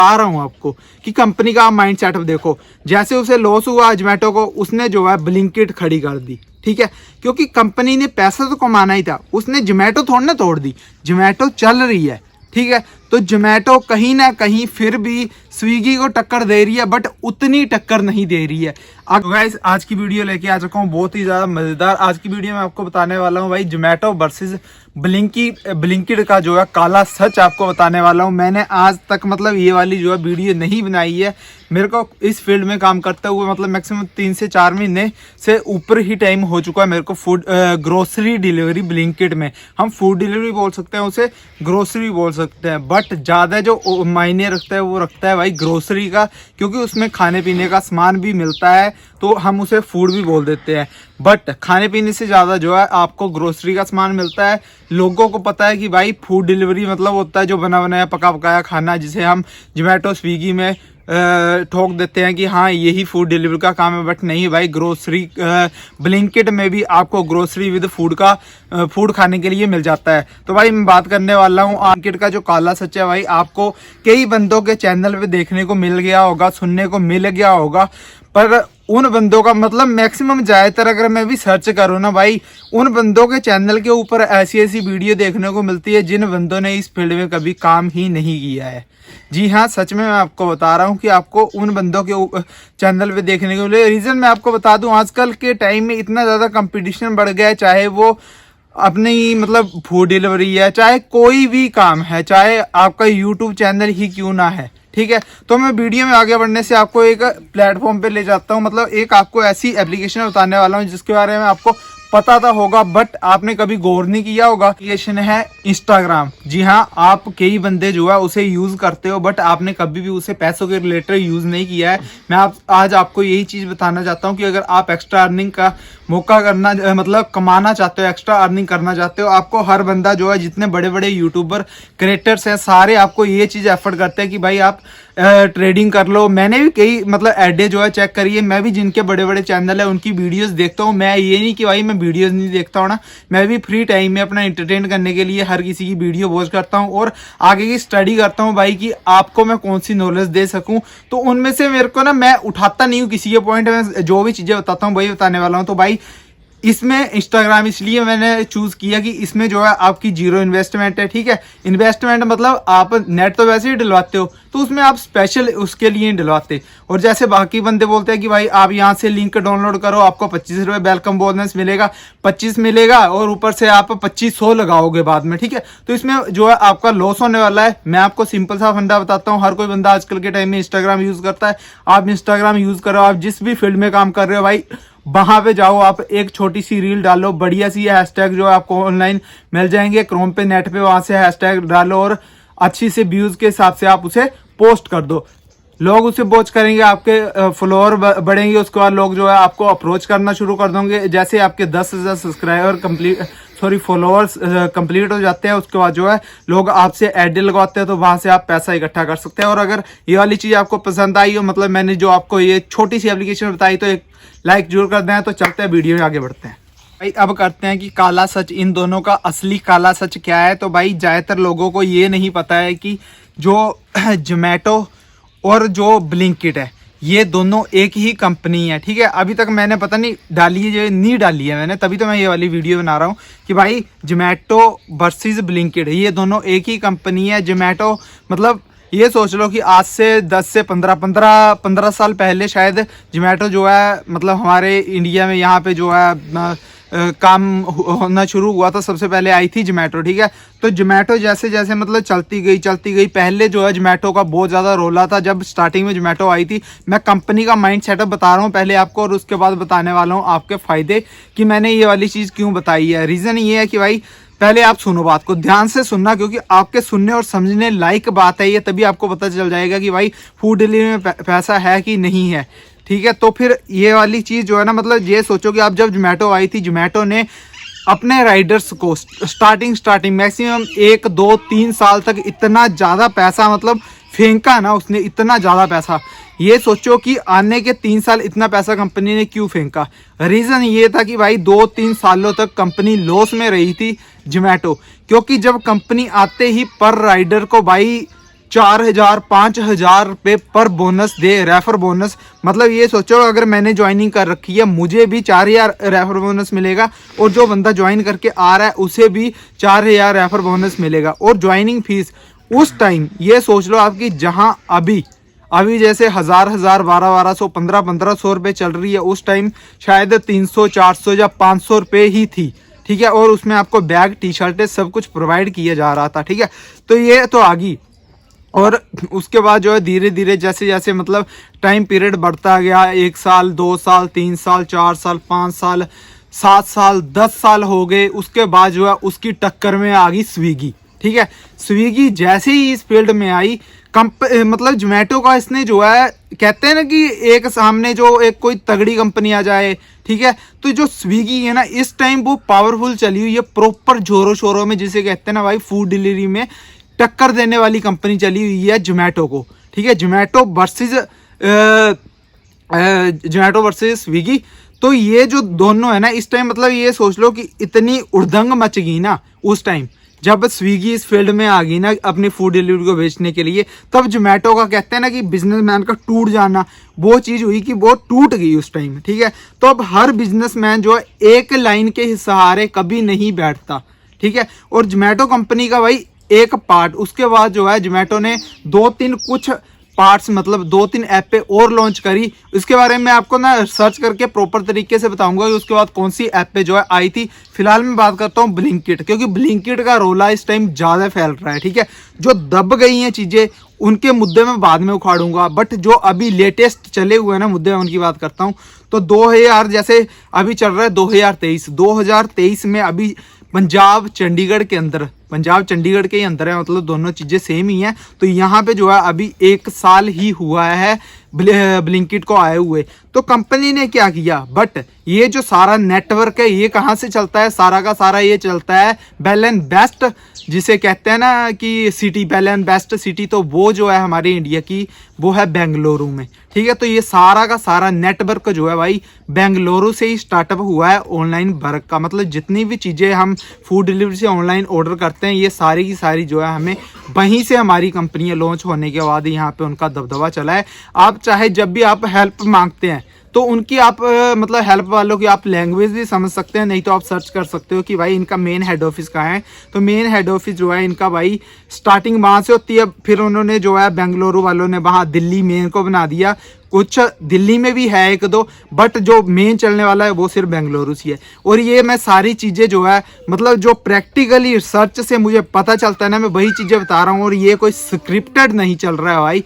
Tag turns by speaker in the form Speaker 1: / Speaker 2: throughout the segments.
Speaker 1: आ रहा हूँ आपको कि कंपनी का माइंड सेटअप देखो। जैसे उसे लॉस हुआ जोमेटो को, उसने जो है ब्लिंकिट खड़ी कर दी, ठीक है, क्योंकि कंपनी ने पैसा तो कमाना ही था, उसने जोमेटो थोड़ी ना तोड़ दी, जोमेटो चल रही है, ठीक है। तो जोमेटो कहीं ना कहीं फिर भी स्विगी को टक्कर दे रही है, बट उतनी टक्कर नहीं दे रही है। अब गाइस आज की वीडियो लेके आ चुका हूँ बहुत ही ज़्यादा मज़ेदार। आज की वीडियो में आपको बताने वाला हूँ भाई जोमेटो वर्सेस ब्लिंकिट का जो है काला सच आपको बताने वाला हूँ। मैंने आज तक मतलब ये वाली जो है वीडियो नहीं बनाई है। मेरे को इस फील्ड में काम करते हुए मतलब मैक्सिमम 3 से 4 महीने से ऊपर ही टाइम हो चुका है मेरे को फूड ग्रोसरी डिलीवरी ब्लिंकिट में। हम फूड डिलीवरी बोल सकते हैं, उसे ग्रोसरी बोल सकते हैं, बट ज़्यादा जो मायने रखता है वो रखता है भाई ग्रोसरी का, क्योंकि उसमें खाने पीने का सामान भी मिलता है तो हम उसे फूड भी बोल देते हैं। बट खाने पीने से ज़्यादा जो है आपको ग्रोसरी का सामान मिलता है। लोगों को पता है कि भाई फूड डिलीवरी मतलब होता है जो बना बनाया पका पकाया खाना, जिसे हम जोमेटो स्विगी में ठोक देते हैं कि हाँ यही फूड डिलीवरी का काम है, बट नहीं भाई। ग्रोसरी ब्लिंकिट में भी आपको ग्रोसरी विद फूड खाने के लिए मिल जाता है। तो भाई मैं बात करने वाला हूँ ब्लिंकिट का जो काला सच है भाई। आपको कई बंदों के चैनल पे देखने को मिल गया होगा, सुनने को मिल गया होगा, पर उन बंदों का मतलब मैक्सिमम ज़्यादातर अगर मैं भी सर्च करूँ ना भाई, उन बंदों के चैनल के ऊपर ऐसी ऐसी वीडियो देखने को मिलती है जिन बंदों ने इस फील्ड में कभी काम ही नहीं किया है। जी हाँ, सच में मैं आपको बता रहा हूँ कि आपको उन बंदों के चैनल पे देखने को मिले। रीज़न मैं आपको बता दूँ, आजकल के टाइम में इतना ज़्यादा कंपटीशन बढ़ गया है, चाहे वो अपनी मतलब फूड डिलीवरी है, चाहे कोई भी काम है, चाहे आपका यूट्यूब चैनल ही क्यों ना है, ठीक है। तो मैं वीडियो में आगे बढ़ने से आपको एक प्लेटफॉर्म पे ले जाता हूँ, मतलब एक आपको ऐसी एप्लीकेशन बताने वाला हूँ जिसके बारे में आपको पता था होगा बट आपने कभी गौर नहीं किया होगा। एप्लीकेशन है इंस्टाग्राम। जी हाँ, आप कई बंदे जो है उसे यूज़ करते हो बट आपने कभी भी उसे पैसों के रिलेटेड यूज़ नहीं किया है। मैं आज आपको यही चीज़ बताना चाहता हूँ कि अगर आप एक्स्ट्रा अर्निंग का मौका करना मतलब कमाना चाहते हो, एक्स्ट्रा अर्निंग करना चाहते हो, आपको हर बंदा जो है, जितने बड़े बड़े यूट्यूबर क्रिएटर्स हैं, सारे आपको ये चीज़ एफर्ट करते हैं कि भाई आप ट्रेडिंग कर लो। मैंने भी कई मतलब एडें जो है चेक करी है, मैं भी जिनके बड़े बड़े चैनल है उनकी वीडियोस देखता हूँ। मैं ये नहीं कि भाई मैं वीडियोस नहीं देखता हूँ ना, मैं भी फ्री टाइम में अपना एंटरटेन करने के लिए हर किसी की वीडियो वॉच करता हूँ और आगे की स्टडी करता हूँ भाई कि आपको मैं कौन सी नॉलेज दे सकूँ। तो उनमें से मेरे को ना, मैं उठाता नहीं हूँ किसी के पॉइंट में, जो भी चीज़ें बताता हूँ वही बताने वाला हूँ। तो भाई इसमें इंस्टाग्राम इसलिए मैंने चूज़ किया कि इसमें जो है आपकी जीरो इन्वेस्टमेंट है, ठीक है। इन्वेस्टमेंट मतलब आप नेट तो वैसे ही डलवाते हो, तो उसमें आप स्पेशल उसके लिए डलवाते। और जैसे बाकी बंदे बोलते हैं कि भाई आप यहाँ से लिंक डाउनलोड करो, आपको 25 रुपये वेलकम बोनस मिलेगा, 25 मिलेगा और ऊपर से आप 2500 लगाओगे बाद में, ठीक है। तो इसमें जो है आपका लॉस होने वाला है। मैं आपको सिंपल सा फंडा बताता हूँ। हर कोई बंदा आजकल के टाइम में इंस्टाग्राम यूज़ करता है। आप इंस्टाग्राम यूज़ करो, आप जिस भी फील्ड में काम कर रहे हो भाई, वहां पे जाओ, आप एक छोटी सी रील डालो, बढ़िया सी हैशटैग जो है आपको ऑनलाइन मिल जाएंगे क्रोम पे, नेट पे, वहां से हैशटैग डालो और अच्छी से व्यूज के हिसाब से आप उसे पोस्ट कर दो। लोग उसे वॉच करेंगे, आपके फॉलोअर बढ़ेंगे, उसके बाद लोग जो है आपको अप्रोच करना शुरू कर देंगे। जैसे आपके 10,000 सब्सक्राइबर फॉलोअर्स कंप्लीट हो जाते हैं, उसके बाद जो है लोग आपसे ऐड लगवाते हैं, तो वहां से आप पैसा इकट्ठा कर सकते हैं। और अगर ये वाली चीज़ आपको पसंद आई हो, मतलब मैंने जो आपको ये छोटी सी एप्लीकेशन बताई, तो एक लाइक जरूर कर दें। तो चलते हैं वीडियो में आगे बढ़ते हैं भाई। अब करते हैं कि काला सच, इन दोनों का असली काला सच क्या है। तो भाई ज़्यादातर लोगों को ये नहीं पता है कि जो जोमेटो और जो ब्लिंकिट है, ये दोनों एक ही कंपनी है, ठीक है। अभी तक मैंने पता नहीं डाली है, नहीं डाली है मैंने, तभी तो मैं ये वाली वीडियो बना रहा हूँ कि भाई जोमेटो वर्सेस ब्लिंकिट, ये दोनों एक ही कंपनी है। जोमेटो मतलब ये सोच लो कि आज से 10 से 15 साल पहले शायद जोमेटो जो है मतलब हमारे इंडिया में यहाँ पे जो है काम होना शुरू हुआ था, सबसे पहले आई थी जोमेटो, ठीक है। तो जोमेटो जैसे जैसे मतलब चलती गई। पहले जो है जोमेटो का बहुत ज़्यादा रोला था जब स्टार्टिंग में जोमेटो आई थी। मैं कंपनी का माइंड सेटअप बता रहा हूँ पहले आपको, और उसके बाद बताने वाला हूँ आपके फ़ायदे कि मैंने ये वाली चीज़ क्यों बताई है। रीज़न ये है कि भाई पहले आप सुनो, बात को ध्यान से सुनना, क्योंकि आपके सुनने और समझने लायक बात है ये, तभी आपको पता चल जाएगा कि भाई फूड डिलीवरी में पैसा है कि नहीं है, ठीक है। तो फिर ये वाली चीज़ जो है ना, मतलब ये सोचो कि आप जब जोमेटो आई थी, जोमेटो ने अपने राइडर्स को स्टार्टिंग मैक्सिमम 1, 2, 3 साल तक इतना ज़्यादा पैसा मतलब फेंका ना उसने, इतना ज़्यादा पैसा। ये सोचो कि आने के 3 साल इतना पैसा कंपनी ने क्यों फेंका। रीज़न ये था कि भाई 2-3 सालों तक कंपनी लॉस में रही थी जोमेटो, क्योंकि जब कंपनी आते ही पर राइडर को भाई 4,000 5,000 रुपये पर बोनस दे, रेफर बोनस। मतलब ये सोचो अगर मैंने ज्वाइनिंग कर रखी है मुझे भी 4,000 रेफर बोनस मिलेगा, और जो बंदा ज्वाइन करके आ रहा है उसे भी 4,000 रेफर बोनस मिलेगा। और ज्वाइनिंग फीस उस टाइम ये सोच लो आपकी, जहां अभी जैसे 1,000 1200 1500 रुपये चल रही है, उस टाइम शायद 300 400 या 500 रुपये ही थी। ठीक है, और उसमें आपको बैग टी शर्टें सब कुछ प्रोवाइड किया जा रहा था। ठीक है, तो ये तो आ गई। और उसके बाद जो है धीरे धीरे जैसे जैसे मतलब टाइम पीरियड बढ़ता गया, 1 साल 2 साल 3 साल 4 साल 5 साल 7 साल 10 साल हो गए। उसके बाद जो है उसकी टक्कर में आ गई स्विगी। ठीक है, स्विगी जैसे ही इस फील्ड में आई, मतलब जोमेटो का इसने जो है, कहते हैं ना कि एक सामने जो एक कोई तगड़ी कंपनी आ जाए, ठीक है, तो जो स्विगी है ना इस टाइम वो पावरफुल चली हुई है, प्रॉपर जोरों शोरों में, जिसे कहते हैं ना भाई फूड डिलीवरी में टक्कर देने वाली कंपनी चली हुई है जोमेटो को। ठीक है, जोमेटो वर्सेस स्विगी। तो ये जो दोनों है ना इस टाइम, मतलब ये सोच लो कि इतनी उड़दंग मच गई ना उस टाइम जब स्विगी इस फील्ड में आ गई ना अपनी फूड डिलीवरी को बेचने के लिए, तब जोमेटो का कहते हैं ना कि बिजनेसमैन का टूट जाना, वो चीज़ हुई कि वो टूट गई उस टाइम। ठीक है, तो अब हर बिजनेसमैन जो है एक लाइन के सहारे कभी नहीं बैठता। ठीक है, और जोमेटो कंपनी का भाई एक पार्ट, उसके बाद जो है जोमेटो ने 2-3 कुछ पार्ट्स, मतलब 2-3 ऐप पे और लॉन्च करी। उसके बारे में आपको ना सर्च करके प्रॉपर तरीके से बताऊंगा कि उसके बाद कौन सी ऐप पे जो है आई थी। फिलहाल मैं बात करता हूँ ब्लिंकिट, क्योंकि ब्लिंकिट का रोला इस टाइम ज़्यादा फैल रहा है। ठीक है, जो दब गई हैं चीज़ें उनके मुद्दे में बाद में उखाड़ूंगा, बट जो अभी लेटेस्ट चले हुए हैं ना मुद्दे, उनकी बात करता हूँ। तो 2000 जैसे अभी चल रहा है 2023 में अभी पंजाब चंडीगढ़ के ही अंदर है, मतलब दोनों चीज़ें सेम ही हैं। तो यहाँ पे जो है अभी 1 साल ही हुआ है ब्लिंकिट को आए हुए। तो कंपनी ने क्या किया, बट ये जो सारा नेटवर्क है ये कहाँ से चलता है, सारा का सारा ये चलता है बेल एंड बेस्ट, जिसे कहते हैं ना कि city, bell and best city. तो वो जो है हमारे इंडिया की वो है बेंगलुरु में। ठीक है, तो ये सारा का सारा नेटवर्क जो है भाई बेंगलुरु से ही स्टार्टअप हुआ है ऑनलाइन वर्क का। मतलब जितनी भी चीज़ें हम फूड डिलीवरी से ऑनलाइन ऑर्डर करते हैं, ये सारी की सारी जो है हमें वहीं से, हमारी कंपनियां लॉन्च होने के बाद यहाँ पे उनका दबदबा चला है। आप चाहे जब भी आप हेल्प मांगते हैं तो उनकी आप मतलब हेल्प वालों की आप लैंग्वेज भी समझ सकते हैं, नहीं तो आप सर्च कर सकते हो कि भाई इनका मेन हेड ऑफिस कहाँ है। तो मेन हेड ऑफिस जो है इनका भाई स्टार्टिंग वहाँ से होती है, फिर उन्होंने जो है बेंगलुरु वालों ने वहाँ दिल्ली मेन को बना दिया। कुछ दिल्ली में भी है 1-2, बट जो मेन चलने वाला है वो सिर्फ बेंगलुरु से है। और ये मैं सारी चीज़ें जो है मतलब जो प्रैक्टिकली रिसर्च से मुझे पता चलता है ना, मैं वही चीज़ें बता रहा हूँ। और ये कोई स्क्रिप्टेड नहीं चल रहा है भाई,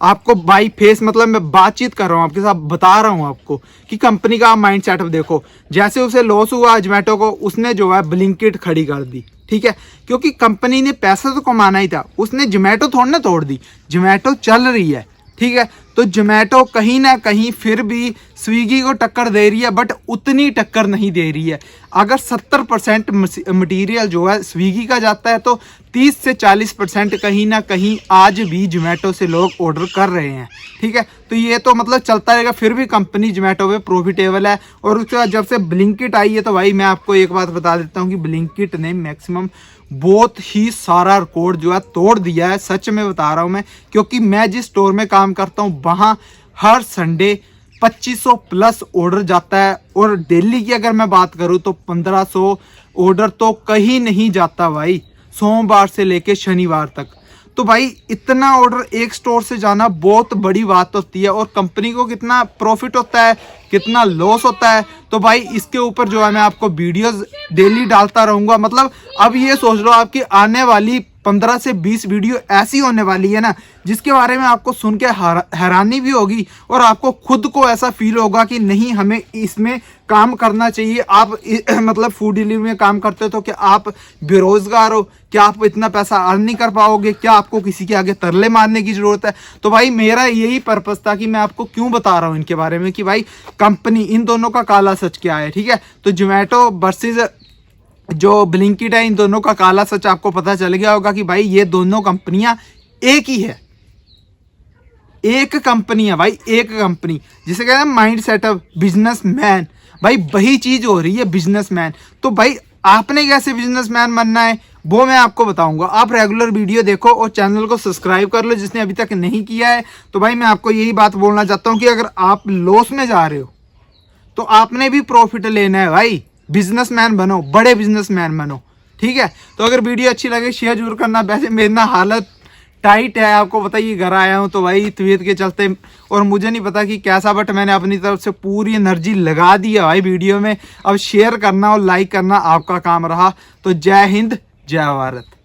Speaker 1: आपको बाई फेस, मतलब मैं बातचीत कर रहा हूँ आपके साथ, बता रहा हूँ आपको कि कंपनी का माइंड सेटअप देखो। जैसे उसे लॉस हुआ जोमेटो को, उसने जो है ब्लिंकिट खड़ी कर दी। ठीक है, क्योंकि कंपनी ने पैसा तो कमाना ही था, उसने जोमेटो थोड़ी ना तोड़ दी, जोमेटो चल रही है। ठीक है, तो जोमेटो कहीं ना कहीं फिर भी स्विगी को टक्कर दे रही है, बट उतनी टक्कर नहीं दे रही है। अगर 70% मटीरियल जो है स्विगी का जाता है, तो 30 से 40% कहीं ना कहीं आज भी जोमेटो से लोग ऑर्डर कर रहे हैं। ठीक है, तो ये तो मतलब चलता रहेगा, फिर भी कंपनी जोमेटो पे प्रॉफिटेबल है। और उसके बाद जब से ब्लिंकिट आई है, तो भाई मैं आपको एक बात बता देता हूँ कि ब्लिंकिट ने मैक्सिमम बहुत ही सारा रिकॉर्ड जो है तोड़ दिया है। सच में बता रहा हूँ मैं, क्योंकि मैं जिस स्टोर में काम करता हूँ वहाँ हर संडे 2500 प्लस ऑर्डर जाता है, और डेली की अगर मैं बात करूँ तो 1500 ऑर्डर तो कहीं नहीं जाता भाई, सोमवार से लेके शनिवार तक। तो भाई इतना ऑर्डर एक स्टोर से जाना बहुत बड़ी बात होती है। और कंपनी को कितना प्रॉफिट होता है, कितना लॉस होता है, तो भाई इसके ऊपर जो है मैं आपको वीडियोस डेली डालता रहूँगा। मतलब अब ये सोच लो आपकी आने वाली 15 से 20 वीडियो ऐसी होने वाली है ना, जिसके बारे में आपको सुन के हैरानी भी होगी, और आपको खुद को ऐसा फील होगा कि नहीं हमें इसमें काम करना चाहिए। आप मतलब फूड डिलीवरी में काम करते हो तो क्या आप बेरोजगार हो, क्या आप इतना पैसा अर्न नहीं कर पाओगे, क्या आपको किसी के आगे तरले मारने की जरूरत है। तो भाई मेरा यही पर्पस था कि मैं आपको क्यों बता रहा हूँ इनके बारे में, कि भाई कंपनी, इन दोनों का काला सच क्या है। ठीक है, तो जोमेटो वर्सेस जो ब्लिंकिट है, इन दोनों का काला सच आपको पता चल गया होगा कि भाई ये दोनों कंपनियां एक ही है, एक कंपनी है भाई, एक कंपनी। जिसे कहते हैं माइंड सेटअप, बिजनेसमैन, भाई वही चीज हो रही है बिजनेसमैन। तो भाई आपने कैसे बिजनेसमैन बनना है वो मैं आपको बताऊंगा। आप रेगुलर वीडियो देखो और चैनल को सब्सक्राइब कर लो जिसने अभी तक नहीं किया है। तो भाई मैं आपको यही बात बोलना चाहता हूँ कि अगर आप लॉस में जा रहे हो तो आपने भी प्रॉफिट लेना है भाई। बिजनेसमैन बनो, बड़े बिजनेसमैन बनो, ठीक है। तो अगर वीडियो अच्छी लगे शेयर जरूर करना। वैसे मेरी ना हालत टाइट है, आपको बताइए, घर आया हूँ तो भाई तबीयत के चलते, और मुझे नहीं पता कि कैसा, बट मैंने अपनी तरफ से पूरी एनर्जी लगा दी है भाई वीडियो में। अब शेयर करना और लाइक करना आपका काम रहा। तो जय हिंद, जय भारत।